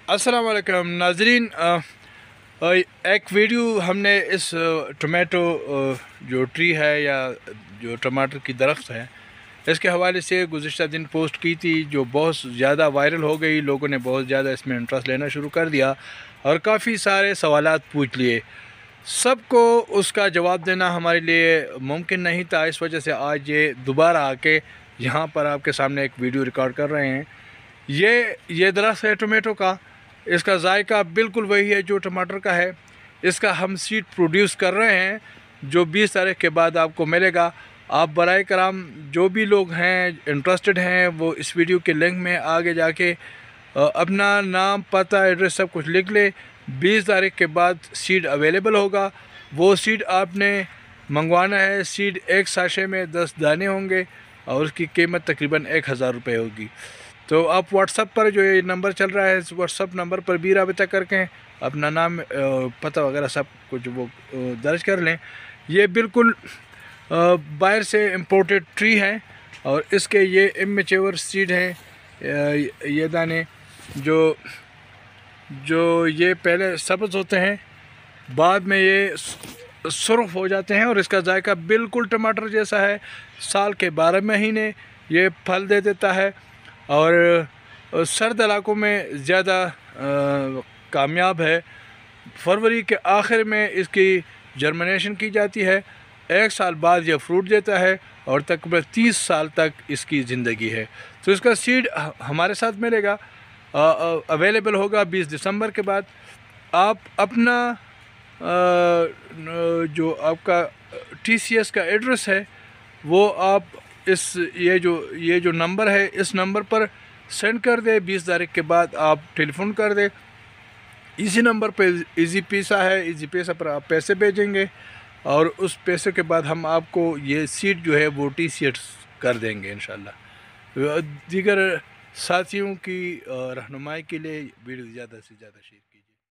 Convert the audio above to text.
السلام علیکم ناظرین، ایک ویڈیو ہم نے اس ٹومیٹو جو ٹری ہے یا جو ٹماٹر کی درخت ہے اس کے حوالے سے گزشتہ دن پوسٹ کی تھی، جو بہت زیادہ وائرل ہو گئی. لوگوں نے بہت زیادہ اس میں انٹرسٹ لینا شروع کر دیا اور کافی سارے سوالات پوچھ لیے. سب کو اس کا جواب دینا ہمارے لیے ممکن نہیں تھا، اس وجہ سے آج یہ دوبارہ آ کے یہاں پر آپ کے سامنے ایک ویڈیو ریکارڈ کر رہے ہیں. یہ درخت ہے ٹومیٹو کا. اس کا ذائقہ بالکل وہی ہے جو ٹماٹر کا ہے. اس کا ہم سیڈ پروڈیوس کر رہے ہیں جو 20 تاریخ کے بعد آپ کو ملے گا. آپ برائے کرام جو بھی لوگ ہیں انٹرسٹڈ ہیں وہ اس ویڈیو کے لنک میں آگے جا کے اپنا نام، پتہ، ایڈریس سب کچھ لکھ لے. 20 تاریخ کے بعد سیڈ اویلیبل ہوگا. وہ سیڈ آپ نے منگوانا ہے. سیڈ ایک ساشے میں 10 دانے ہوں گے اور اس کی قیمت تقریباً 1000 روپے ہوگی. تو آپ واٹس ایپ پر جو یہ نمبر چل رہا ہے اس واٹس ایپ نمبر پر بھی رابطہ کر کے اپنا نام، پتہ وغیرہ سب کچھ وہ درج کر لیں. یہ بالکل باہر سے امپورٹڈ ٹری ہے اور اس کے یہ امیچور سیڈ ہیں. یہ دانے جو یہ پہلے سبز ہوتے ہیں، بعد میں یہ سرخ ہو جاتے ہیں اور اس کا ذائقہ بالکل ٹماٹر جیسا ہے. سال کے 12 مہینے یہ پھل دے دیتا ہے اور سرد علاقوں میں زیادہ کامیاب ہے. فروری کے آخر میں اس کی جرمنیشن کی جاتی ہے. 1 سال بعد یہ فروٹ دیتا ہے اور تقریباً 30 سال تک اس کی زندگی ہے. تو اس کا سیڈ ہمارے ساتھ ملے گا، اویلیبل ہوگا 20 دسمبر کے بعد. آپ اپنا جو آپ کا TCS کا ایڈریس ہے وہ آپ یہ جو نمبر ہے اس نمبر پر سینڈ کر دے. 20 تاریخ کے بعد آپ ٹیلی فون کر دے. اسی نمبر پہ ایزی پیسہ ہے، ایزی پیسہ پر آپ پیسے بھیجیں گے اور اس پیسے کے بعد ہم آپ کو یہ سیٹ جو ہے وہ TCS کر دیں گے انشاءاللہ. دیگر ساتھیوں کی رہنمائی کے لیے ویڈیو زیادہ سے زیادہ شیئر